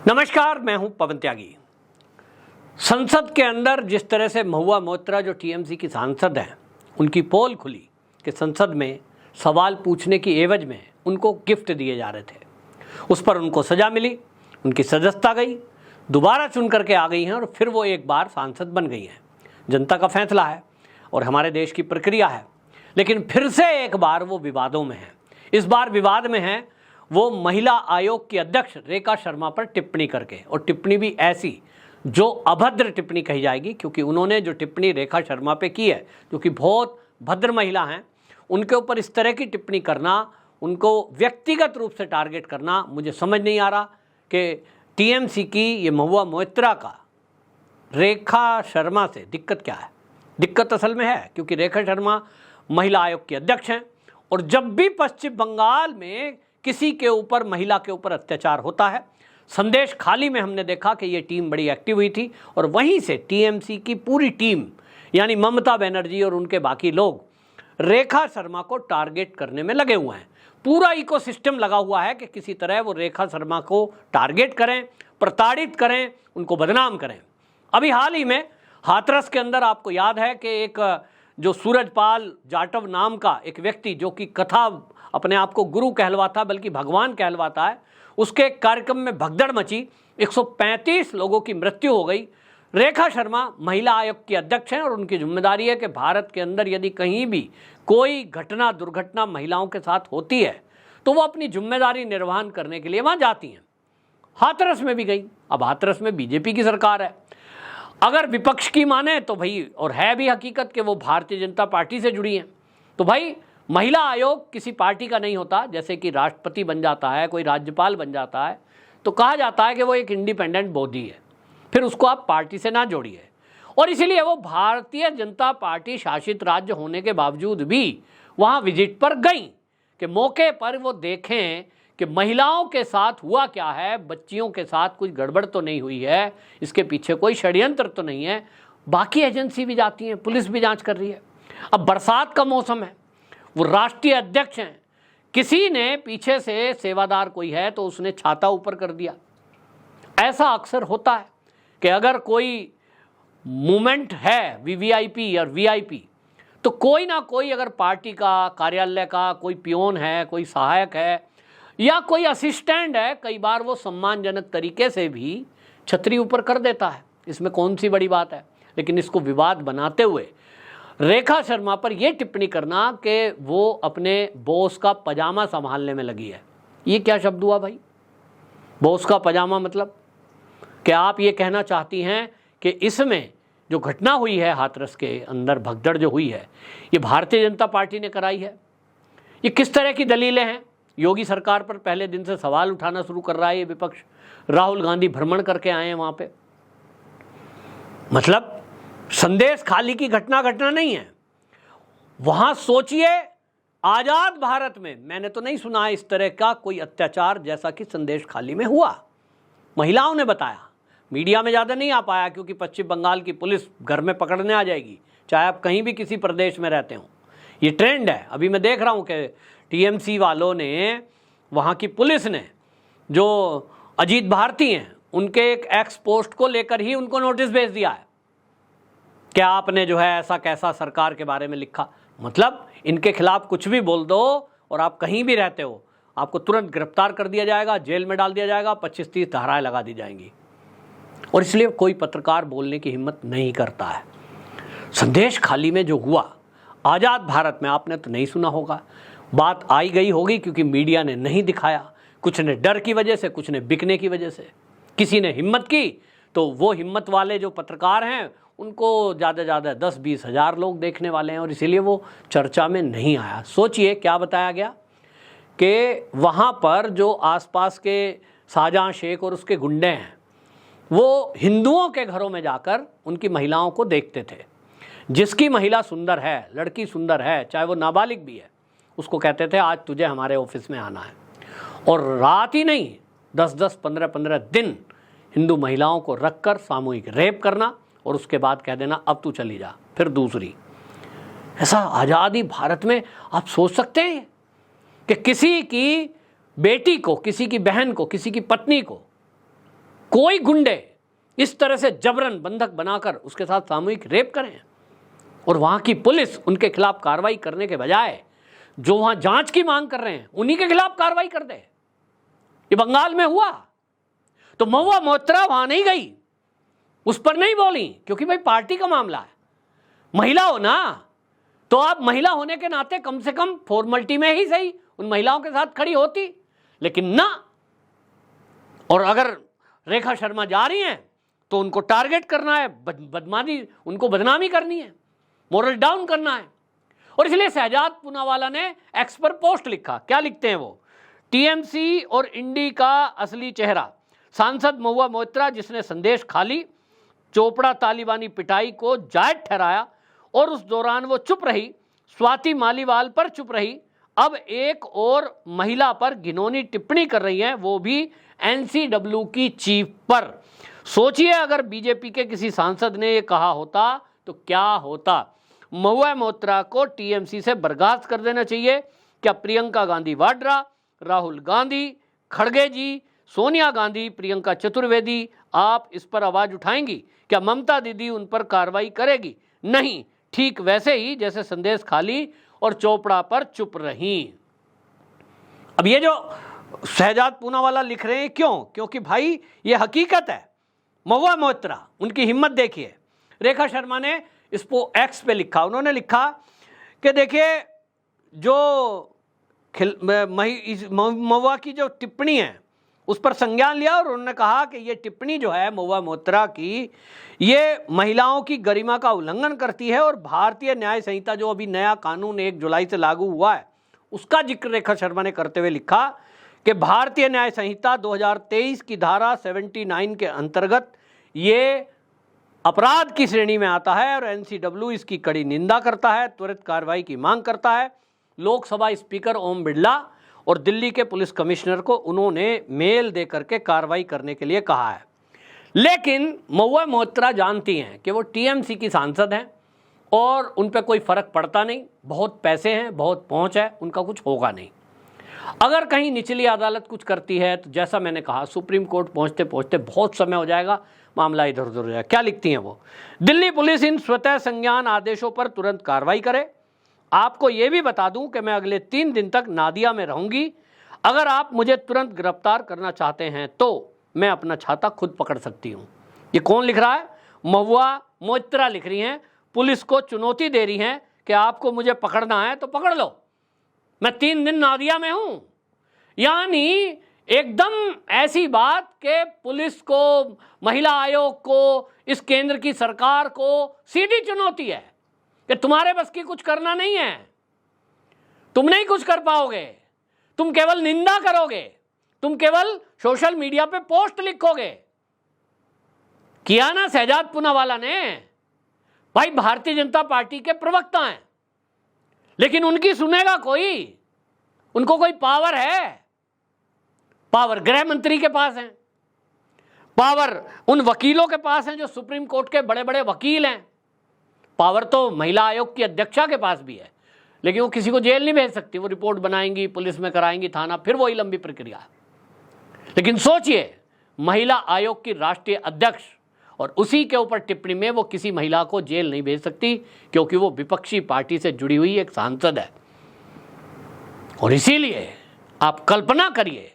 नमस्कार, मैं हूं पवन त्यागी। संसद के अंदर जिस तरह से महुआ मोइत्रा जो टीएमसी की सांसद हैं, उनकी पोल खुली कि संसद में सवाल पूछने की एवज में उनको गिफ्ट दिए जा रहे थे, उस पर उनको सजा मिली, उनकी सदस्यता गई, दोबारा चुन करके आ गई हैं और फिर वो एक बार सांसद बन गई हैं। जनता का फैसला है और हमारे देश की प्रक्रिया है, लेकिन फिर से एक बार वो विवादों में हैं। इस बार विवाद में हैं वो महिला आयोग की अध्यक्ष रेखा शर्मा पर टिप्पणी करके, और टिप्पणी भी ऐसी जो अभद्र टिप्पणी कही जाएगी, क्योंकि उन्होंने जो टिप्पणी रेखा शर्मा पे की है, जो कि बहुत भद्र महिला हैं, उनके ऊपर इस तरह की टिप्पणी करना, उनको व्यक्तिगत रूप से टारगेट करना, मुझे समझ नहीं आ रहा कि टीएमसी की ये महुआ मोइत्रा का रेखा शर्मा से दिक्कत क्या है। दिक्कत असल में है क्योंकि रेखा शर्मा महिला आयोग की अध्यक्ष हैं, और जब भी पश्चिम बंगाल में किसी के ऊपर, महिला के ऊपर अत्याचार होता है, संदेश खाली में हमने देखा कि ये टीम बड़ी एक्टिव हुई थी, और वहीं से टीएमसी की पूरी टीम यानी ममता बनर्जी और उनके बाकी लोग रेखा शर्मा को टारगेट करने में लगे हुए हैं। पूरा इकोसिस्टम लगा हुआ है कि किसी तरह वो रेखा शर्मा को टारगेट करें, प्रताड़ित करें, उनको बदनाम करें। अभी हाल ही में हाथरस के अंदर आपको याद है कि एक जो सूरजपाल जाटव नाम का एक व्यक्ति, जो कि कथा अपने आप को गुरु कहलवाता बल्कि भगवान कहलवाता है, उसके कार्यक्रम में भगदड़ मची, 135 लोगों की मृत्यु हो गई। रेखा शर्मा महिला आयोग की अध्यक्ष हैं और उनकी जिम्मेदारी है कि भारत के अंदर यदि कहीं भी कोई घटना, दुर्घटना महिलाओं के साथ होती है तो वो अपनी जिम्मेदारी निर्वहन करने के लिए वहाँ जाती हैं। हाथरस में भी गई। अब हाथरस में बीजेपी की सरकार है, अगर विपक्ष की माने तो भाई, और है भी हकीकत कि वो भारतीय जनता पार्टी से जुड़ी हैं, तो भाई महिला आयोग किसी पार्टी का नहीं होता। जैसे कि राष्ट्रपति बन जाता है, कोई राज्यपाल बन जाता है, तो कहा जाता है कि वो एक इंडिपेंडेंट बॉडी है, फिर उसको आप पार्टी से ना जोड़िए। और इसीलिए वो भारतीय जनता पार्टी शासित राज्य होने के बावजूद भी वहाँ विजिट पर गई कि मौके पर वो देखें कि महिलाओं के साथ हुआ क्या है, बच्चियों के साथ कुछ गड़बड़ तो नहीं हुई है, इसके पीछे कोई षड्यंत्र तो नहीं है। बाकी एजेंसी भी जाती हैं, पुलिस भी जांच कर रही है। अब बरसात का मौसम है, वो राष्ट्रीय अध्यक्ष हैं, किसी ने पीछे से सेवादार कोई है तो उसने छाता ऊपर कर दिया। ऐसा अक्सर होता है कि अगर कोई मूवमेंट है वीवीआईपी और वीआईपी, तो कोई ना कोई, अगर पार्टी का, कार्यालय का कोई पियोन है, कोई सहायक है या कोई असिस्टेंट है, कई बार वो सम्मानजनक तरीके से भी छतरी ऊपर कर देता है। इसमें कौन सी बड़ी बात है। लेकिन इसको विवाद बनाते हुए रेखा शर्मा पर यह टिप्पणी करना कि वो अपने बॉस का पजामा संभालने में लगी है, ये क्या शब्द हुआ भाई? बॉस का पजामा मतलब क्या आप ये कहना चाहती हैं कि इसमें जो घटना हुई है हाथरस के अंदर, भगदड़ जो हुई है, ये भारतीय जनता पार्टी ने कराई है? ये किस तरह की दलीलें हैं? योगी सरकार पर पहले दिन से सवाल उठाना शुरू कर रहा है ये विपक्ष। राहुल गांधी भ्रमण करके आए हैं वहां पे। मतलब संदेश खाली की घटना नहीं है। वहां सोचिए, आजाद भारत में मैंने तो नहीं सुना है इस तरह का कोई अत्याचार जैसा कि संदेश खाली में हुआ। महिलाओं ने बताया, मीडिया में ज़्यादा नहीं आ पाया क्योंकि पश्चिम बंगाल की पुलिस घर में पकड़ने आ जाएगी, चाहे आप कहीं भी किसी प्रदेश में रहते हो। ये ट्रेंड है। अभी मैं देख रहा हूँ कि टीएमसी वालों ने, वहाँ की पुलिस ने, जो अजीत भारती हैं, उनके एक एक्स पोस्ट को लेकर ही उनको नोटिस भेज दिया है। क्या आपने जो है ऐसा कैसा सरकार के बारे में लिखा। मतलब इनके खिलाफ कुछ भी बोल दो और आप कहीं भी रहते हो, आपको तुरंत गिरफ्तार कर दिया जाएगा, जेल में डाल दिया जाएगा, 25-30 धाराएं लगा दी जाएंगी। और इसलिए कोई पत्रकार बोलने की हिम्मत नहीं करता है। संदेश खाली में जो हुआ आज़ाद भारत में, आपने तो नहीं सुना होगा। बात आई गई होगी क्योंकि मीडिया ने नहीं दिखाया, कुछ ने डर की वजह से, कुछ ने बिकने की वजह से, किसी ने हिम्मत की, तो वो हिम्मत वाले जो पत्रकार हैं उनको ज़्यादा से ज़्यादा 10-20 हज़ार लोग देखने वाले हैं, और इसीलिए वो चर्चा में नहीं आया। सोचिए क्या बताया गया कि वहाँ पर जो आसपास के शाहजहां शेख और उसके गुंडे हैं, वो हिंदुओं के घरों में जाकर उनकी महिलाओं को देखते थे। जिसकी महिला सुंदर है, लड़की सुंदर है, चाहे वो नाबालिग भी है, उसको कहते थे आज तुझे हमारे ऑफिस में आना है। और रात ही नहीं, 10-10, 15-15 दिन हिंदू महिलाओं को रखकर सामूहिक रेप करना, और उसके बाद कह देना अब तू चली जा, फिर दूसरी। ऐसा आज़ादी भारत में आप सोच सकते हैं कि किसी की बेटी को, किसी की बहन को, किसी की पत्नी को कोई गुंडे इस तरह से जबरन बंधक बनाकर उसके साथ सामूहिक रेप करें और वहां की पुलिस उनके खिलाफ कार्रवाई करने के बजाय जो वहां जांच की मांग कर रहे हैं उन्हीं के खिलाफ कार्रवाई कर दे। ये बंगाल में हुआ तो महुआ मोइत्रा वहां नहीं गई, उस पर नहीं बोली, क्योंकि भाई पार्टी का मामला है। महिला हो ना, तो आप महिला होने के नाते कम से कम फॉर्मेलिटी में ही सही उन महिलाओं के साथ खड़ी होती, लेकिन ना। और अगर रेखा शर्मा जा रही हैं तो उनको टारगेट करना है, बदमाशी, उनको बदनामी करनी है, मोरल डाउन करना है। और इसलिए शहजाद पूनावाला ने एक्स पर पोस्ट लिखा। क्या लिखते हैं वो? टीएमसी और इंडी का असली चेहरा, सांसद महुआ मोइत्रा जिसने संदेश खाली, चोपड़ा तालिबानी पिटाई को जायज ठहराया और उस दौरान वो चुप रही, स्वाति मालीवाल पर चुप रही, अब एक और महिला पर घिनौनी टिप्पणी कर रही हैं, वो भी एनसीडब्ल्यू की चीफ पर। सोचिए अगर बीजेपी के किसी सांसद ने ये कहा होता तो क्या होता। महुआ मोइत्रा को टीएमसी से बर्खास्त कर देना चाहिए। क्या प्रियंका गांधी वाड्रा, राहुल गांधी, खड़गे जी, सोनिया गांधी, प्रियंका चतुर्वेदी, आप इस पर आवाज उठाएंगी? क्या ममता दीदी उन पर कार्रवाई करेगी? नहीं, ठीक वैसे ही जैसे संदेश खाली और चोपड़ा पर चुप रही। अब ये जो शहजाद पूनावाला लिख रहे हैं, क्यों? क्योंकि भाई ये हकीकत है। महुआ मोइत्रा, उनकी हिम्मत देखिए। रेखा शर्मा ने इसको एक्स पे लिखा, उन्होंने लिखा कि देखिए जो महुआ की जो टिप्पणी है उस पर संज्ञान लिया और उन्होंने कहा कि ये टिप्पणी जो है महुआ मोइत्रा की, ये महिलाओं की गरिमा का उल्लंघन करती है और भारतीय न्याय संहिता जो अभी नया कानून 1 जुलाई से लागू हुआ है उसका जिक्र रेखा शर्मा ने करते हुए लिखा कि भारतीय न्याय संहिता 2023 की धारा 79 के अंतर्गत ये अपराध की श्रेणी में आता है और एनसीडब्ल्यू इसकी कड़ी निंदा करता है, त्वरित कार्रवाई की मांग करता है। लोकसभा स्पीकर ओम बिरला और दिल्ली के पुलिस कमिश्नर को उन्होंने मेल दे करके कार्रवाई करने के लिए कहा है। लेकिन महुआ मोइत्रा जानती हैं कि वो टीएमसी की सांसद हैं और उन पर कोई फर्क पड़ता नहीं, बहुत पैसे हैं, बहुत पहुंच है, उनका कुछ होगा नहीं। अगर कहीं निचली अदालत कुछ करती है तो जैसा मैंने कहा सुप्रीम कोर्ट पहुंचते पहुंचते बहुत समय हो जाएगा, मामला इधर उधर हो जाएगा। क्या लिखती हैं वो? दिल्ली पुलिस इन स्वतः संज्ञान आदेशों पर तुरंत कार्रवाई करे। आपको यह भी बता दूं कि मैं अगले 3 दिन तक नादिया में रहूंगी। अगर आप मुझे तुरंत गिरफ्तार करना चाहते हैं तो मैं अपना छाता खुद पकड़ सकती हूं। ये कौन लिख रहा है? महुआ मोइत्रा लिख रही हैं, पुलिस को चुनौती दे रही हैं कि आपको मुझे पकड़ना है तो पकड़ लो, मैं 3 दिन नादिया में हूं। यानी एकदम ऐसी बात कि पुलिस को, महिला आयोग को, इस केंद्र की सरकार को सीधी चुनौती है कि तुम्हारे बस की कुछ करना नहीं है, तुम नहीं कुछ कर पाओगे, तुम केवल निंदा करोगे, तुम केवल सोशल मीडिया पे पोस्ट लिखोगे। किया ना शहजाद पूनावाला ने? भाई भारतीय जनता पार्टी के प्रवक्ता हैं, लेकिन उनकी सुनेगा कोई? उनको कोई पावर है? पावर गृह मंत्री के पास है, पावर उन वकीलों के पास है जो सुप्रीम कोर्ट के बड़े बड़े वकील हैं, पावर तो महिला आयोग की अध्यक्षा के पास भी है, लेकिन वो किसी को जेल नहीं भेज सकती। वो रिपोर्ट बनाएंगी, पुलिस में कराएंगी, थाना, फिर वही लंबी प्रक्रिया। लेकिन सोचिए, महिला आयोग की राष्ट्रीय अध्यक्ष और उसी के ऊपर टिप्पणी में वो किसी महिला को जेल नहीं भेज सकती क्योंकि वो विपक्षी पार्टी से जुड़ी हुई एक सांसद है। और इसीलिए आप कल्पना करिए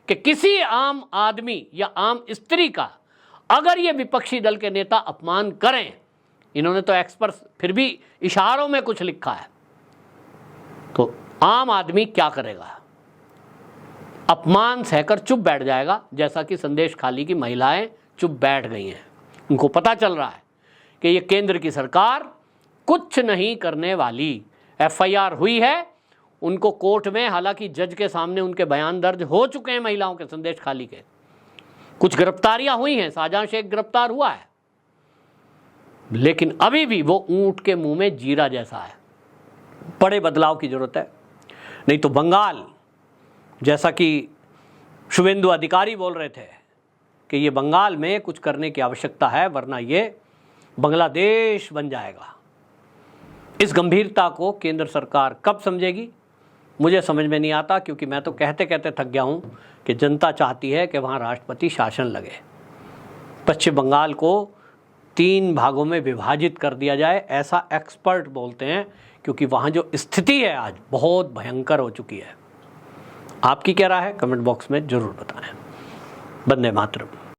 कि किसी आम आदमी या आम स्त्री का अगर ये विपक्षी दल के नेता अपमान करें, इन्होंने तो एक्सपर्ट फिर भी इशारों में कुछ लिखा है, तो आम आदमी क्या करेगा? अपमान सहकर चुप बैठ जाएगा, जैसा कि संदेश खाली की महिलाएं चुप बैठ गई हैं। उनको पता चल रहा है कि ये केंद्र की सरकार कुछ नहीं करने वाली। एफआईआर हुई है उनको कोर्ट में, हालांकि जज के सामने उनके बयान दर्ज हो चुके हैं महिलाओं के, संदेश खाली के। कुछ गिरफ्तारियां हुई हैं, शाहजहां शेख गिरफ्तार हुआ है, लेकिन अभी भी वो ऊंट के मुंह में जीरा जैसा है। बड़े बदलाव की जरूरत है, नहीं तो बंगाल, जैसा कि शुभेंदु अधिकारी बोल रहे थे कि ये बंगाल में कुछ करने की आवश्यकता है, वरना ये बांग्लादेश बन जाएगा। इस गंभीरता को केंद्र सरकार कब समझेगी मुझे समझ में नहीं आता, क्योंकि मैं तो कहते कहते थक गया हूं कि जनता चाहती है कि वहां राष्ट्रपति शासन लगे। पश्चिम बंगाल को 3 भागों में विभाजित कर दिया जाए, ऐसा एक्सपर्ट बोलते हैं, क्योंकि वहाँ जो स्थिति है आज बहुत भयंकर हो चुकी है। आपकी क्या राय है? कमेंट बॉक्स में ज़रूर बताएं। वंदे मातरम।